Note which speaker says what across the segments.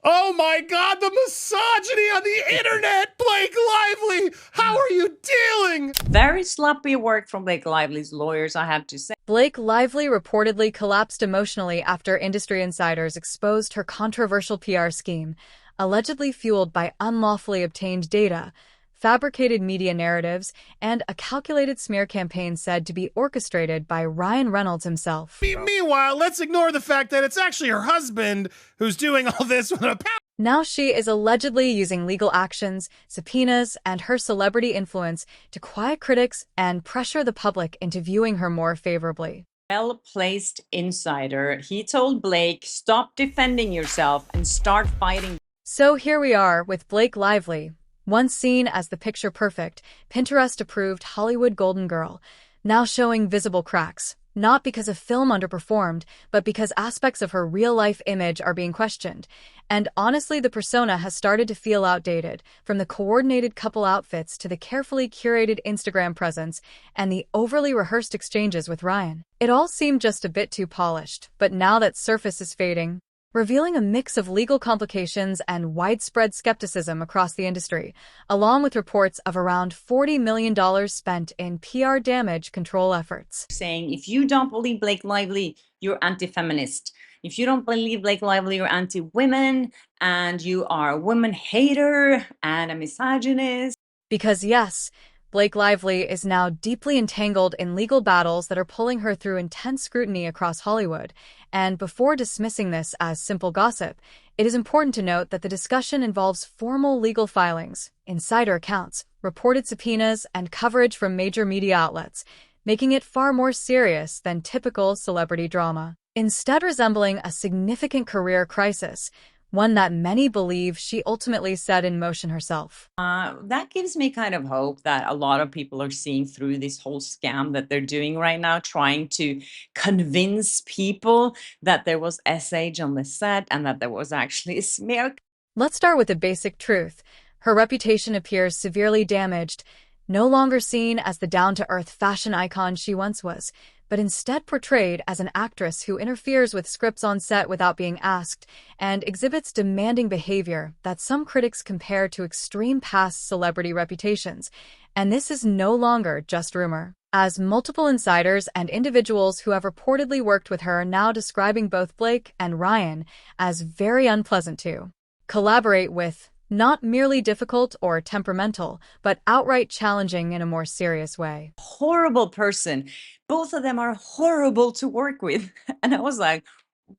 Speaker 1: Oh my God, the misogyny on the internet! Blake Lively, how are you dealing?
Speaker 2: Very sloppy work from Blake Lively's lawyers, I have to say.
Speaker 3: Blake Lively reportedly collapsed emotionally after industry insiders exposed her controversial PR scheme, allegedly fueled by unlawfully obtained data, fabricated media narratives, and a calculated smear campaign said to be orchestrated by Ryan Reynolds himself.
Speaker 1: Meanwhile, let's ignore the fact that it's actually her husband who's doing all this with a
Speaker 3: Now she is allegedly using legal actions, subpoenas, and her celebrity influence to quiet critics and pressure the public into viewing her more favorably.
Speaker 2: Well-placed insider. He told Blake, stop defending yourself and start fighting.
Speaker 3: So here we are with Blake Lively, once seen as the picture-perfect, Pinterest-approved Hollywood golden girl, now showing visible cracks, not because a film underperformed, but because aspects of her real-life image are being questioned. And honestly, the persona has started to feel outdated, from the coordinated couple outfits to the carefully curated Instagram presence and the overly rehearsed exchanges with Ryan. It all seemed just a bit too polished, but now that surface is fading, revealing a mix of legal complications and widespread skepticism across the industry, along with reports of around $40 million spent in PR damage control efforts.
Speaker 2: Saying, if you don't believe Blake Lively, you're anti-feminist. If you don't believe Blake Lively, you're anti-women, and you are a woman hater and a misogynist.
Speaker 3: Because yes, Blake Lively is now deeply entangled in legal battles that are pulling her through intense scrutiny across Hollywood. And before dismissing this as simple gossip, it is important to note that the discussion involves formal legal filings, insider accounts, reported subpoenas, and coverage from major media outlets, making it far more serious than typical celebrity drama. Instead resembling a significant career crisis, one that many believe she ultimately set in motion herself.
Speaker 2: That gives me kind of hope that a lot of people are seeing through this whole scam that they're doing right now, trying to convince people that there was SH on the set and that there was actually a smear.
Speaker 3: Let's start with the basic truth. Her reputation appears severely damaged, no longer seen as the down-to-earth fashion icon she once was, but instead portrayed as an actress who interferes with scripts on set without being asked and exhibits demanding behavior that some critics compare to extreme past celebrity reputations. And this is no longer just rumor, as multiple insiders and individuals who have reportedly worked with her are now describing both Blake and Ryan as very unpleasant to collaborate with, not merely difficult or temperamental, but outright challenging in a more serious way.
Speaker 2: Horrible person. Both of them are horrible to work with. And I was like,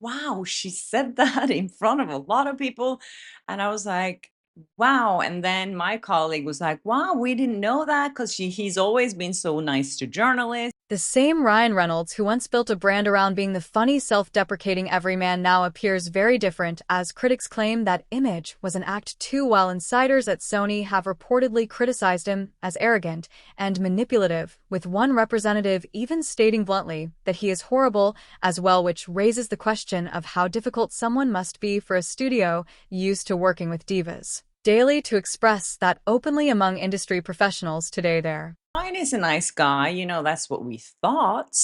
Speaker 2: wow, she said that in front of a lot of people. And I was like, wow. And then my colleague was like, wow, we didn't know that because he's always been so nice to journalists.
Speaker 3: The same Ryan Reynolds who once built a brand around being the funny, self-deprecating everyman now appears very different, as critics claim that image was an act too, while insiders at Sony have reportedly criticized him as arrogant and manipulative, with one representative even stating bluntly that he is horrible as well, which raises the question of how difficult someone must be for a studio used to working with divas daily to express that openly among industry professionals today there.
Speaker 2: Ryan is a nice guy, that's what we thought.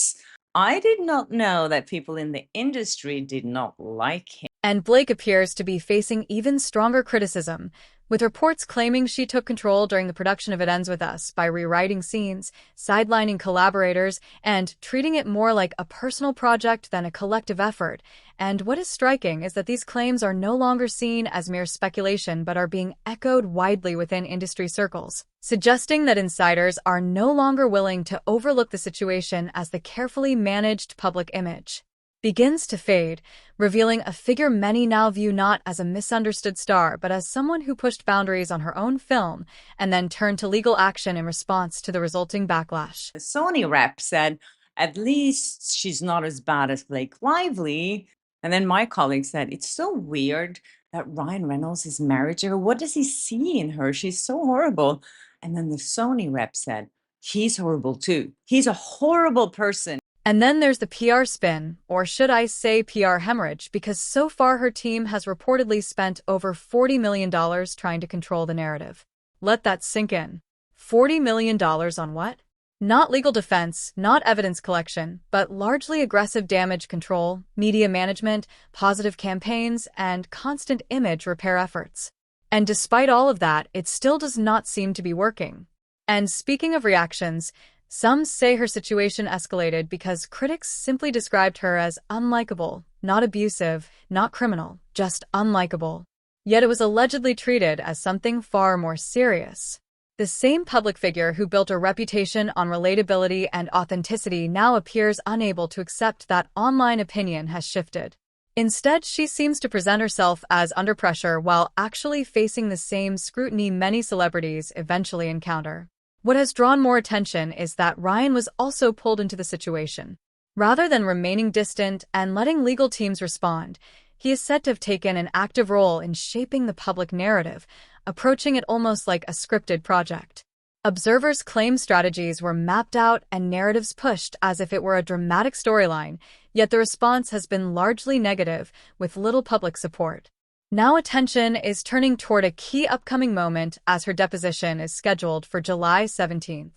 Speaker 2: I did not know that people in the industry did not like him.
Speaker 3: And Blake appears to be facing even stronger criticism, with reports claiming she took control during the production of It Ends With Us by rewriting scenes, sidelining collaborators, and treating it more like a personal project than a collective effort. And what is striking is that these claims are no longer seen as mere speculation but are being echoed widely within industry circles, suggesting that insiders are no longer willing to overlook the situation as the carefully managed public image begins to fade, revealing a figure many now view not as a misunderstood star but as someone who pushed boundaries on her own film and then turned to legal action in response to the resulting backlash.
Speaker 2: The Sony rep said, at least she's not as bad as Blake Lively. And then my colleague said, it's so weird that Ryan Reynolds is married to her. What does he see in her? She's so horrible. And then the Sony rep said, he's horrible too. He's a horrible person.
Speaker 3: And then there's the PR spin, or should I say PR hemorrhage, because so far her team has reportedly spent over $40 million trying to control the narrative. Let that sink in. $40 million on what? Not legal defense, not evidence collection, but largely aggressive damage control, media management, positive campaigns, and constant image repair efforts. And despite all of that, it still does not seem to be working. And speaking of reactions, some say her situation escalated because critics simply described her as unlikable, not abusive, not criminal, just unlikable. Yet it was allegedly treated as something far more serious. The same public figure who built a reputation on relatability and authenticity now appears unable to accept that online opinion has shifted. Instead, she seems to present herself as under pressure while actually facing the same scrutiny many celebrities eventually encounter. What has drawn more attention is that Ryan was also pulled into the situation. Rather than remaining distant and letting legal teams respond, he is said to have taken an active role in shaping the public narrative, approaching it almost like a scripted project. Observers claim strategies were mapped out and narratives pushed as if it were a dramatic storyline, yet the response has been largely negative, with little public support. Now attention is turning toward a key upcoming moment as her deposition is scheduled for July 17th.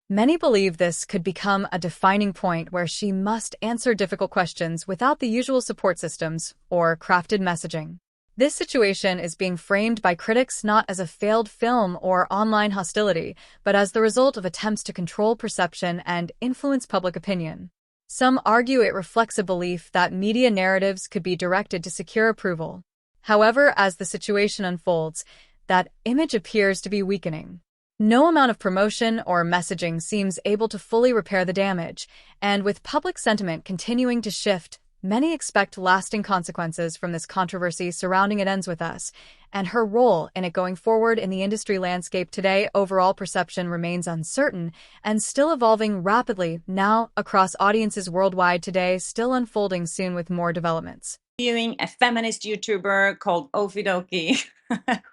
Speaker 3: Many believe this could become a defining point where she must answer difficult questions without the usual support systems or crafted messaging. This situation is being framed by critics not as a failed film or online hostility, but as the result of attempts to control perception and influence public opinion. Some argue it reflects a belief that media narratives could be directed to secure approval. However, as the situation unfolds, that image appears to be weakening. No amount of promotion or messaging seems able to fully repair the damage, and with public sentiment continuing to shift, many expect lasting consequences from this controversy surrounding It Ends With Us, and her role in it going forward in the industry landscape today. Overall perception remains uncertain and still evolving rapidly now across audiences worldwide today, still unfolding soon with more developments.
Speaker 2: Viewing a feminist YouTuber called Ofidoki,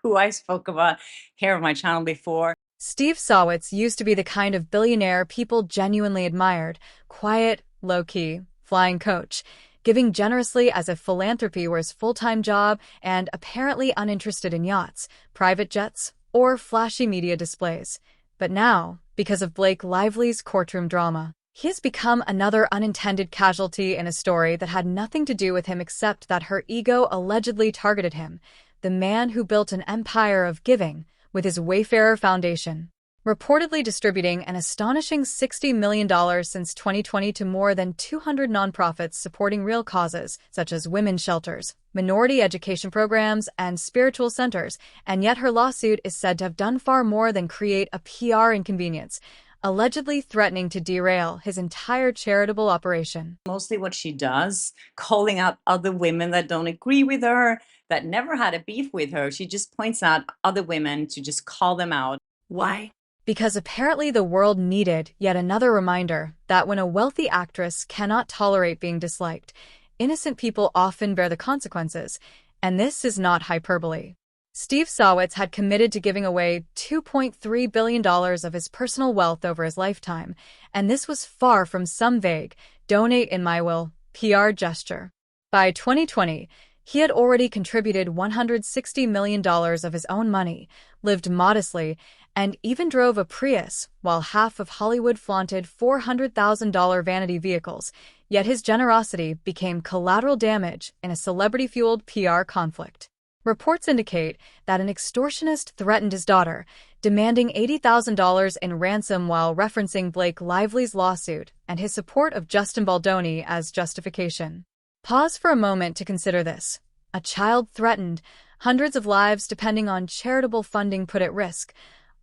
Speaker 2: who I spoke about here on my channel before.
Speaker 3: Steve Sawitz used to be the kind of billionaire people genuinely admired, quiet, low-key, flying coach, giving generously as if philanthropy were his full-time job and apparently uninterested in yachts, private jets, or flashy media displays. But now, because of Blake Lively's courtroom drama, he has become another unintended casualty in a story that had nothing to do with him except that her ego allegedly targeted him, the man who built an empire of giving with his Wayfarer Foundation, reportedly distributing an astonishing $60 million since 2020 to more than 200 nonprofits supporting real causes such as women's shelters, minority education programs, and spiritual centers, and yet her lawsuit is said to have done far more than create a PR inconvenience, allegedly threatening to derail his entire charitable operation.
Speaker 2: Mostly what she does, calling out other women that don't agree with her, that never had a beef with her. She just points out other women to just call them out. Why?
Speaker 3: Because apparently the world needed yet another reminder that when a wealthy actress cannot tolerate being disliked, innocent people often bear the consequences, and this is not hyperbole. Steve Sawitz had committed to giving away $2.3 billion of his personal wealth over his lifetime, and this was far from some vague, donate in my will, PR gesture. By 2020, he had already contributed $160 million of his own money, lived modestly, and even drove a Prius, while half of Hollywood flaunted $400,000 vanity vehicles, yet his generosity became collateral damage in a celebrity-fueled PR conflict. Reports indicate that an extortionist threatened his daughter, demanding $80,000 in ransom while referencing Blake Lively's lawsuit and his support of Justin Baldoni as justification. Pause for a moment to consider this. A child threatened, hundreds of lives depending on charitable funding put at risk,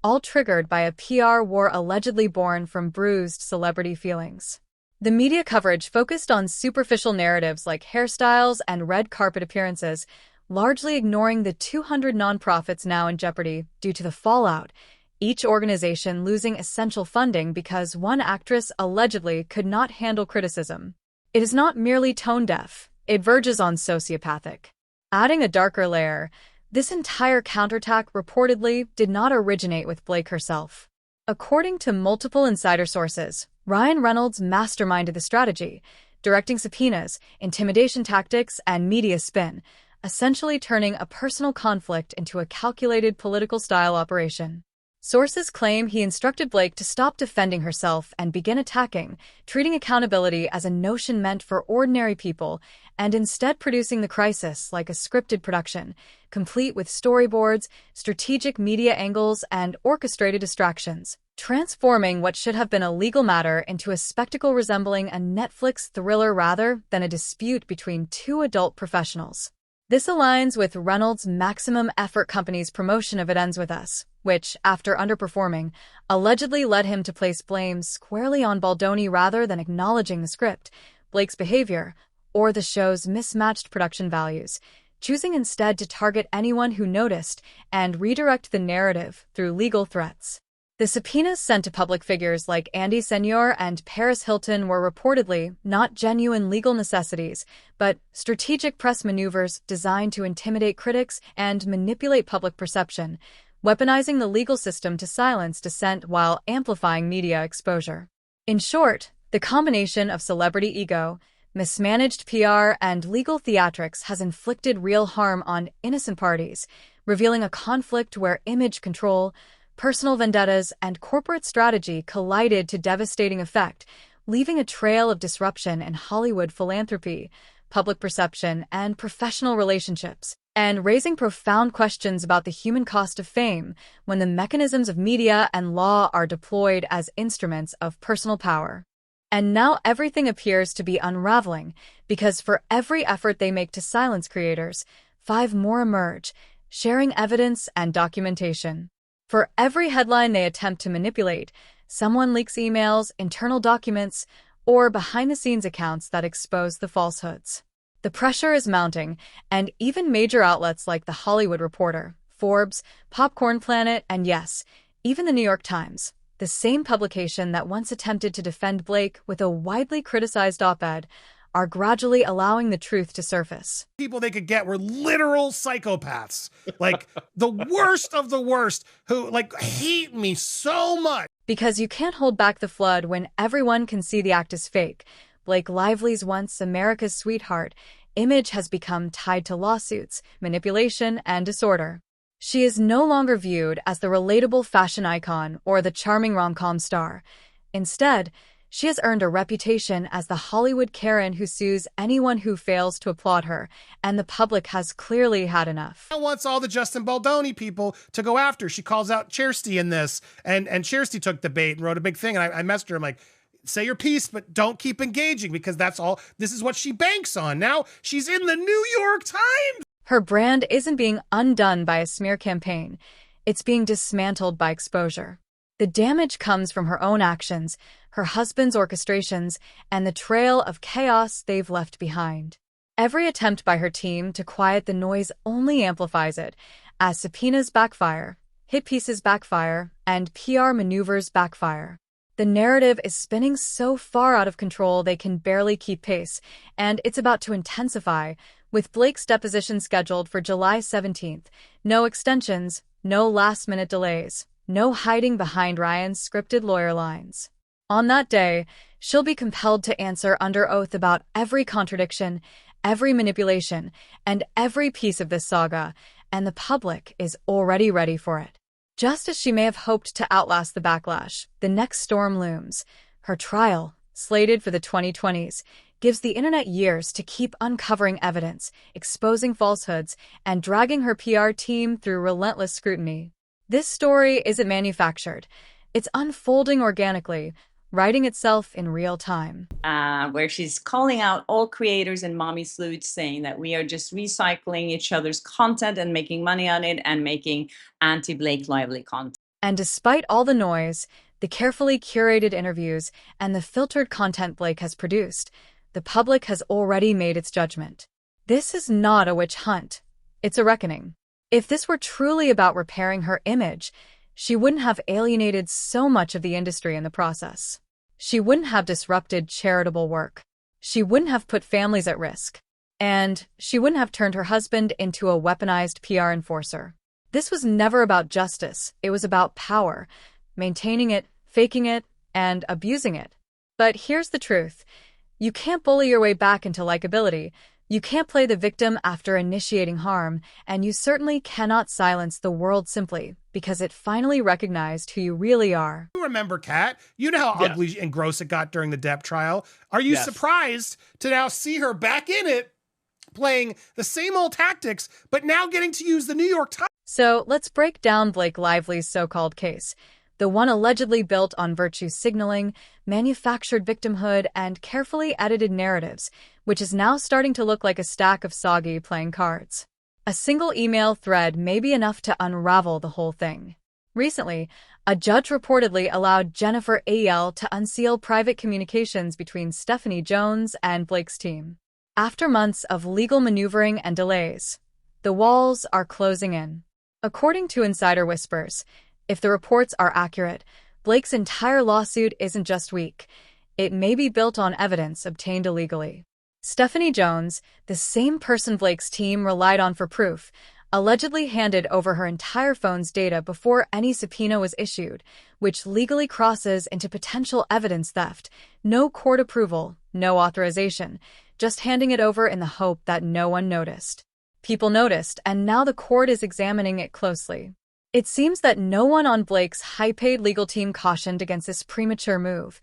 Speaker 3: all triggered by a PR war allegedly born from bruised celebrity feelings. The media coverage focused on superficial narratives like hairstyles and red carpet appearances, largely ignoring the 200 nonprofits now in jeopardy due to the fallout, each organization losing essential funding because one actress allegedly could not handle criticism. It is not merely tone-deaf, it verges on sociopathic. Adding a darker layer, this entire counterattack reportedly did not originate with Blake herself. According to multiple insider sources, Ryan Reynolds masterminded the strategy, directing subpoenas, intimidation tactics, and media spin, essentially turning a personal conflict into a calculated political-style operation. Sources claim he instructed Blake to stop defending herself and begin attacking, treating accountability as a notion meant for ordinary people, and instead producing the crisis like a scripted production, complete with storyboards, strategic media angles, and orchestrated distractions, transforming what should have been a legal matter into a spectacle resembling a Netflix thriller rather than a dispute between two adult professionals. This aligns with Reynolds' Maximum Effort Company's promotion of It Ends With Us, which, after underperforming, allegedly led him to place blame squarely on Baldoni rather than acknowledging the script, Blake's behavior, or the show's mismatched production values, choosing instead to target anyone who noticed and redirect the narrative through legal threats. The subpoenas sent to public figures like Andy Senior and Paris Hilton were reportedly not genuine legal necessities, but strategic press maneuvers designed to intimidate critics and manipulate public perception, weaponizing the legal system to silence dissent while amplifying media exposure. In short, the combination of celebrity ego, mismanaged PR, and legal theatrics has inflicted real harm on innocent parties, revealing a conflict where image control, personal vendettas, and corporate strategy collided to devastating effect, leaving a trail of disruption in Hollywood philanthropy, public perception, and professional relationships, and raising profound questions about the human cost of fame when the mechanisms of media and law are deployed as instruments of personal power. And now everything appears to be unraveling, because for every effort they make to silence creators, 5 more emerge, sharing evidence and documentation. For every headline they attempt to manipulate, someone leaks emails, internal documents, or behind-the-scenes accounts that expose the falsehoods. The pressure is mounting, and even major outlets like The Hollywood Reporter, Forbes, Popcorn Planet, and yes, even the New York Times, the same publication that once attempted to defend Blake with a widely criticized op-ed, are gradually allowing the truth to surface.
Speaker 1: People they could get were literal psychopaths, like the worst of the worst, who hate me so much.
Speaker 3: Because you can't hold back the flood when everyone can see the act is fake. Blake Lively's once America's sweetheart image has become tied to lawsuits, manipulation, and disorder. She is no longer viewed as the relatable fashion icon or the charming rom-com star. Instead, she has earned a reputation as the Hollywood Karen who sues anyone who fails to applaud her, and the public has clearly had enough.
Speaker 1: I wants all the Justin Baldoni people to go after. She calls out Chersty in this, and Chersty took the bait and wrote a big thing, and I messaged her. I'm like, say your piece, but don't keep engaging, because this is what she banks on. Now she's in the New York Times.
Speaker 3: Her brand isn't being undone by a smear campaign. It's being dismantled by exposure. The damage comes from her own actions, her husband's orchestrations, and the trail of chaos they've left behind. Every attempt by her team to quiet the noise only amplifies it, as subpoenas backfire, hit pieces backfire, and PR maneuvers backfire. The narrative is spinning so far out of control they can barely keep pace, and it's about to intensify, with Blake's deposition scheduled for July 17th. No extensions, no last-minute delays, no hiding behind Ryan's scripted lawyer lines. On that day, she'll be compelled to answer under oath about every contradiction, every manipulation, and every piece of this saga, and the public is already ready for it. Just as she may have hoped to outlast the backlash, the next storm looms. Her trial, slated for the 2020s, gives the internet years to keep uncovering evidence, exposing falsehoods, and dragging her PR team through relentless scrutiny. This story isn't manufactured. It's unfolding organically, writing itself in real time.
Speaker 2: Where she's calling out all creators and mommy sleuths, saying that we are just recycling each other's content and making money on it and making anti-Blake Lively content.
Speaker 3: And despite all the noise, the carefully curated interviews, and the filtered content Blake has produced, the public has already made its judgment. This is not a witch hunt. It's a reckoning. If this were truly about repairing her image, she wouldn't have alienated so much of the industry in the process. She wouldn't have disrupted charitable work. She wouldn't have put families at risk. And she wouldn't have turned her husband into a weaponized PR enforcer. This was never about justice. It was about power, maintaining it, faking it, and abusing it. But here's the truth. You can't bully your way back into likability. You can't play the victim after initiating harm, and you certainly cannot silence the world simply because it finally recognized who you really are.
Speaker 1: You remember, Kat? You know how ugly and gross it got during the Depp trial. Are you surprised to now see her back in it, playing the same old tactics, but now getting to use the New York Times?
Speaker 3: So let's break down Blake Lively's so-called case, the one allegedly built on virtue signaling, manufactured victimhood, and carefully edited narratives, which is now starting to look like a stack of soggy playing cards. A single email thread may be enough to unravel the whole thing. Recently, a judge reportedly allowed Jennifer A.L. to unseal private communications between Stephanie Jones and Blake's team. After months of legal maneuvering and delays, the walls are closing in. According to insider whispers, if the reports are accurate, Blake's entire lawsuit isn't just weak. It may be built on evidence obtained illegally. Stephanie Jones, the same person Blake's team relied on for proof, allegedly handed over her entire phone's data before any subpoena was issued, which legally crosses into potential evidence theft. No court approval, no authorization, just handing it over in the hope that no one noticed. People noticed, and now the court is examining it closely. It seems that no one on Blake's high-paid legal team cautioned against this premature move.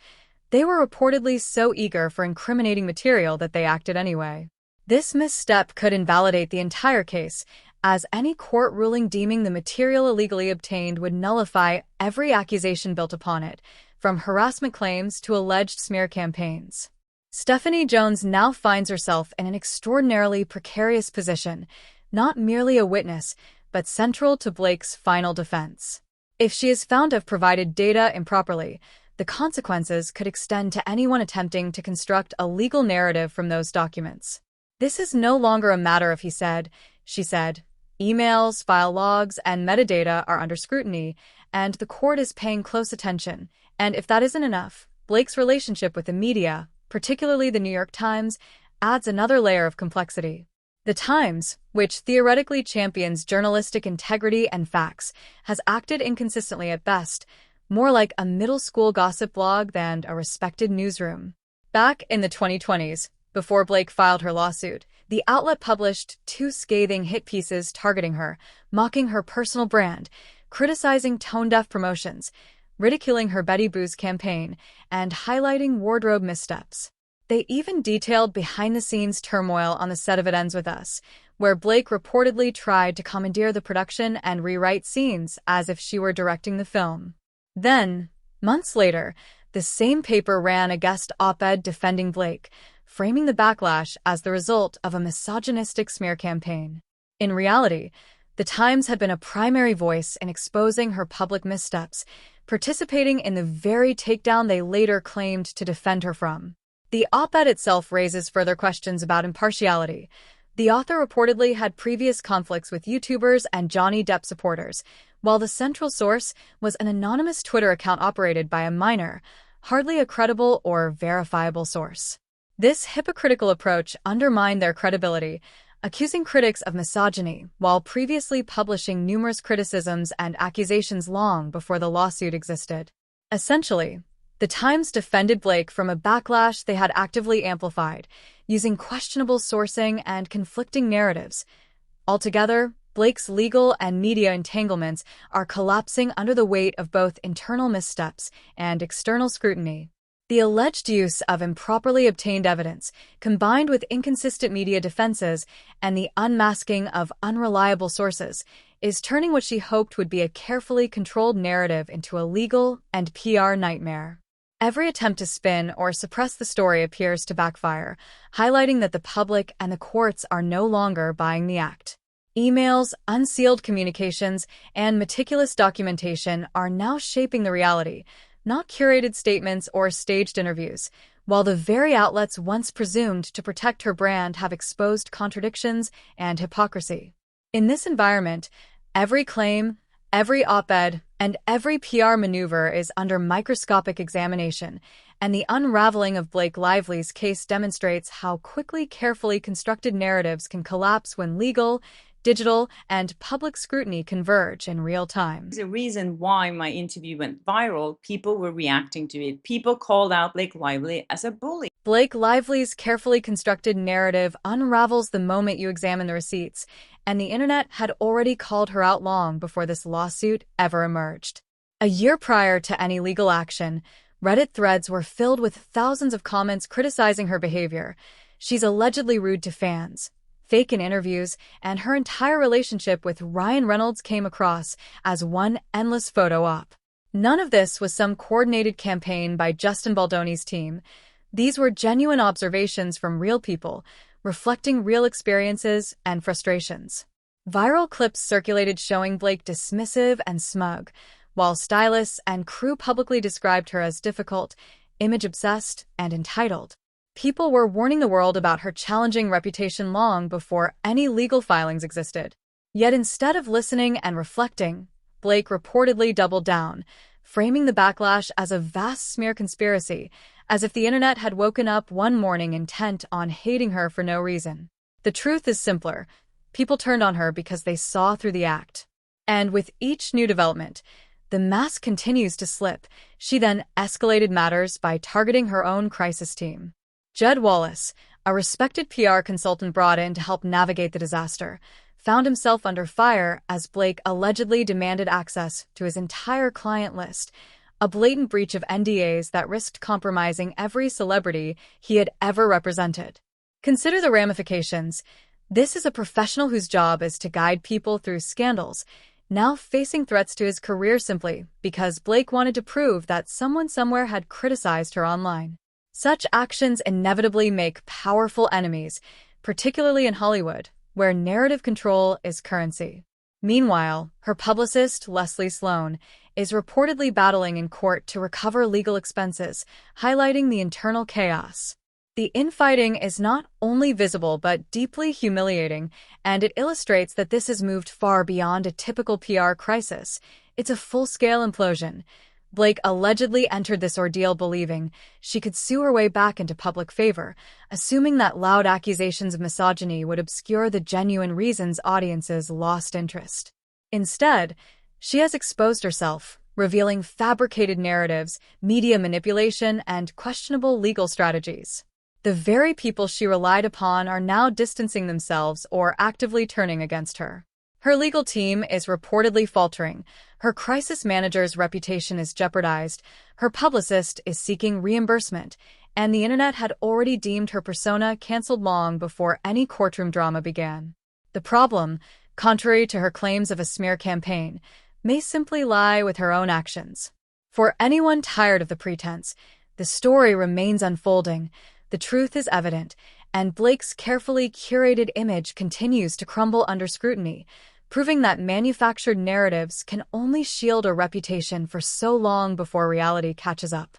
Speaker 3: They were reportedly so eager for incriminating material that they acted anyway. This misstep could invalidate the entire case, as any court ruling deeming the material illegally obtained would nullify every accusation built upon it, from harassment claims to alleged smear campaigns. Stephanie Jones now finds herself in an extraordinarily precarious position, not merely a witness, but central to Blake's final defense. If she is found to have provided data improperly, the consequences could extend to anyone attempting to construct a legal narrative from those documents. This is no longer a matter of he said, she said. Emails, file logs, and metadata are under scrutiny, and the court is paying close attention. And if that isn't enough, Blake's relationship with the media, particularly the New York Times, adds another layer of complexity. The Times, which theoretically champions journalistic integrity and facts, has acted inconsistently at best, more like a middle school gossip blog than a respected newsroom. Back in the 2020s, before Blake filed her lawsuit, the outlet published 2 scathing hit pieces targeting her, mocking her personal brand, criticizing tone-deaf promotions, ridiculing her Betty Boos campaign, and highlighting wardrobe missteps. They even detailed behind-the-scenes turmoil on the set of It Ends With Us, where Blake reportedly tried to commandeer the production and rewrite scenes as if she were directing the film. Then, months later, the same paper ran a guest op-ed defending Blake, framing the backlash as the result of a misogynistic smear campaign. In reality, the Times had been a primary voice in exposing her public missteps, participating in the very takedown they later claimed to defend her from. The op-ed itself raises further questions about impartiality. The author reportedly had previous conflicts with YouTubers and Johnny Depp supporters, while the central source was an anonymous Twitter account operated by a minor, hardly a credible or verifiable source. This hypocritical approach undermined their credibility, accusing critics of misogyny while previously publishing numerous criticisms and accusations long before the lawsuit existed. Essentially, the Times defended Blake from a backlash they had actively amplified, using questionable sourcing and conflicting narratives. Altogether, Blake's legal and media entanglements are collapsing under the weight of both internal missteps and external scrutiny. The alleged use of improperly obtained evidence, combined with inconsistent media defenses and the unmasking of unreliable sources, is turning what she hoped would be a carefully controlled narrative into a legal and PR nightmare. Every attempt to spin or suppress the story appears to backfire, highlighting that the public and the courts are no longer buying the act. Emails, unsealed communications, and meticulous documentation are now shaping the reality, not curated statements or staged interviews, while the very outlets once presumed to protect her brand have exposed contradictions and hypocrisy. In this environment, every claim, every op-ed, and every PR maneuver is under microscopic examination, and the unraveling of Blake Lively's case demonstrates how quickly carefully constructed narratives can collapse when legal, digital and public scrutiny converge in real time.
Speaker 2: The reason why my interview went viral, people were reacting to it. People called out Blake Lively as a bully.
Speaker 3: Blake Lively's carefully constructed narrative unravels the moment you examine the receipts, and the internet had already called her out long before this lawsuit ever emerged. A year prior to any legal action, Reddit threads were filled with thousands of comments criticizing her behavior. She's allegedly rude to fans, fake in interviews, and her entire relationship with Ryan Reynolds came across as one endless photo op. None of this was some coordinated campaign by Justin Baldoni's team. These were genuine observations from real people, reflecting real experiences and frustrations. Viral clips circulated showing Blake dismissive and smug, while stylists and crew publicly described her as difficult, image-obsessed, and entitled. People were warning the world about her challenging reputation long before any legal filings existed. Yet instead of listening and reflecting, Blake reportedly doubled down, framing the backlash as a vast smear conspiracy, as if the internet had woken up one morning intent on hating her for no reason. The truth is simpler. People turned on her because they saw through the act. And with each new development, the mask continues to slip. She then escalated matters by targeting her own crisis team. Jed Wallace, a respected PR consultant brought in to help navigate the disaster, found himself under fire as Blake allegedly demanded access to his entire client list, a blatant breach of NDAs that risked compromising every celebrity he had ever represented. Consider the ramifications. This is a professional whose job is to guide people through scandals, now facing threats to his career simply because Blake wanted to prove that someone somewhere had criticized her online. Such actions inevitably make powerful enemies, particularly in Hollywood, where narrative control is currency. Meanwhile, her publicist, Leslie Sloan, is reportedly battling in court to recover legal expenses, highlighting the internal chaos. The infighting is not only visible but deeply humiliating, and it illustrates that this has moved far beyond a typical PR crisis. It's a full-scale implosion. Blake allegedly entered this ordeal believing she could sue her way back into public favor, assuming that loud accusations of misogyny would obscure the genuine reasons audiences lost interest. Instead, she has exposed herself, revealing fabricated narratives, media manipulation, and questionable legal strategies. The very people she relied upon are now distancing themselves or actively turning against her. Her legal team is reportedly faltering, her crisis manager's reputation is jeopardized, her publicist is seeking reimbursement, and the internet had already deemed her persona canceled long before any courtroom drama began. The problem, contrary to her claims of a smear campaign, may simply lie with her own actions. For anyone tired of the pretense, the story remains unfolding, the truth is evident, and Blake's carefully curated image continues to crumble under scrutiny, proving that manufactured narratives can only shield a reputation for so long before reality catches up.